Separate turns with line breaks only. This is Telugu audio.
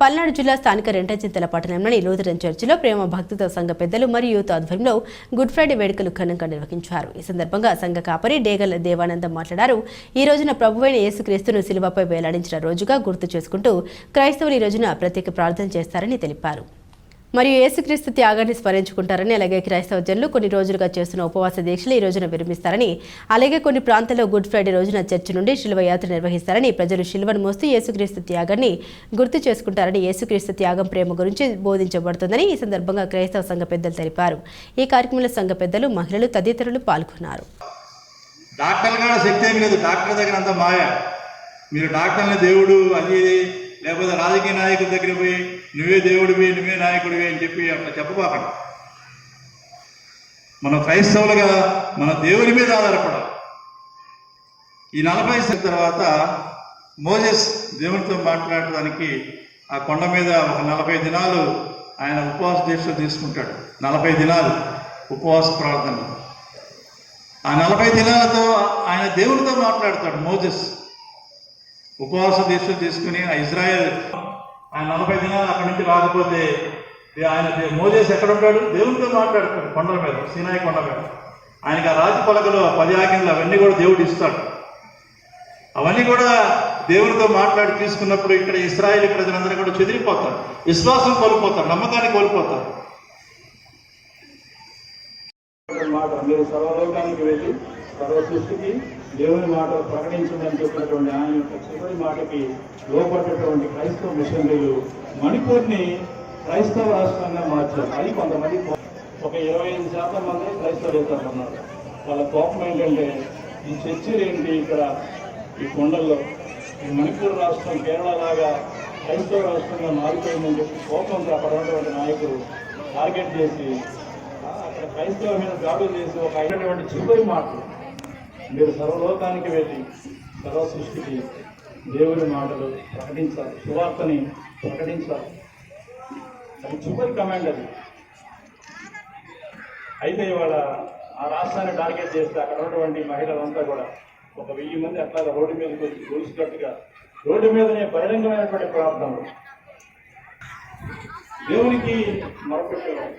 పల్నాడు జిల్లా స్థానిక రెంటచింతల పట్టణంలోని లూథరన్ చర్చిలో ప్రేమ భక్తితో సంఘ పెద్దలు మరియు యూత్ ఆధ్వర్యంలో గుడ్ ఫ్రైడే వేడుకలు ఘనంగా నిర్వహించారు. ఈ సందర్భంగా సంఘ కాపరి డేగల దేవానందం మాట్లాడారు. ఈ రోజున ప్రభువైన యేసుక్రీస్తును శిలువపై వేలాడించిన రోజుగా గుర్తు చేసుకుంటూ క్రైస్తవులు ఈ రోజున ప్రత్యేక ప్రార్థన చేస్తారని తెలిపారు. మరియు యేసుక్రీస్తు త్యాగాన్ని స్మరించుకుంటారని, అలాగే క్రైస్తవ జనులు కొన్ని రోజులుగా చేస్తున్న ఉపవాస దీక్షలు ఈ రోజున విరమిస్తారని, అలాగే కొన్ని ప్రాంతాల్లో గుడ్ ఫ్రైడే రోజున చర్చి నుండి శిలువ యాత్ర నిర్వహిస్తారని, ప్రజలు శిలువను మోస్తూ యేసుక్రీస్తు త్యాగాన్ని గుర్తు చేసుకుంటారని, యేసుక్రీస్తు త్యాగం ప్రేమ గురించి బోధించబడుతుందని ఈ సందర్భంగా క్రైస్తవ సంఘ పెద్దలు తెలిపారు. ఈ కార్యక్రమంలో సంఘ పెద్దలు, మహిళలు తదితరులు పాల్గొన్నారు.
లేకపోతే రాజకీయ నాయకుల దగ్గర పోయి నువ్వే దేవుడివి, నువ్వే నాయకుడివి అని చెప్పి అట్లా చెప్పబాకండి. మన క్రైస్తవులుగా మన దేవుని మీద ఆధారపడాలి. ఈ 40 తర్వాత మోజెస్ దేవునితో మాట్లాడడానికి ఆ కొండ మీద ఒక 40 దినాలు ఆయన ఉపవాస దీక్ష తీసుకుంటాడు. 40 దినాలు ఉపవాస ప్రార్థన. ఆ 40 దినాలతో ఆయన దేవునితో మాట్లాడతాడు. మోజెస్ ఉపవాస దీక్షలు తీసుకుని ఆ ఇజ్రాయెల్ ఆయన 40 దినాలు అక్కడి నుంచి రాకపోతే ఆయన మోజెస్ ఎక్కడ ఉంటాడు? దేవునితో మాట్లాడతాడు కొండల మీద, సీనాయి కొండ మీద. ఆయనకి ఆ రాతి పలకలు 10 ఆజ్ఞలు అవన్నీ కూడా దేవుడు ఇస్తాడు. అవన్నీ కూడా దేవునితో మాట్లాడి తీసుకున్నప్పుడు ఇక్కడ ఇశ్రాయేలీ ప్రజలందరూ కూడా చెదిరిపోతారు, విశ్వాసం కోల్పోతారు, నమ్మకాన్ని కోల్పోతారు.
మీరు సర్వలోకానికి వెళ్ళి సర్వ సృష్టికి దేవుని మాట ప్రకటించమని చెప్పినటువంటి ఆయన యొక్క చివరి మాటకి లోపడ్డటువంటి క్రైస్తవ మిషనరీలు మణిపూర్ని క్రైస్తవ రాష్ట్రంగా మార్చారు. అది కొంతమంది ఒక 25% మంది క్రైస్తవేతరులు ఉన్నారు. వాళ్ళ కోపం ఏంటంటే ఈ చర్చిలు ఏంటి ఇక్కడ ఈ కొండల్లో, ఈ మణిపూర్ రాష్ట్రం కేరళ లాగా క్రైస్తవ రాష్ట్రంగా మారిపోయిందని చెప్పి కోపంతో అక్కడ ఉన్నటువంటి నాయకులు టార్గెట్ చేసి అక్కడ క్రైస్తవ మీద దాడులు చేసి ఒక అయినటువంటి చివరి మాటలు, మీరు సర్వలోకానికి వెళ్ళి సర్వ సృష్టికి దేవుని మాటలు ప్రకటించాలి, సువార్తని ప్రకటించాలి. అది చివరి కమాండ్ అది. అయితే ఇవాళ ఆ రాష్ట్రాన్ని టార్గెట్ చేస్తే అక్కడ ఉన్నటువంటి మహిళలంతా కూడా ఒక 1000 మంది అట్లా రోడ్డు మీదకి వచ్చి గొలుసుకట్టుగా రోడ్డు మీదనే బహిరంగమైనటువంటి ప్రార్థనలు దేవునికి మొరపెట్టేవారు.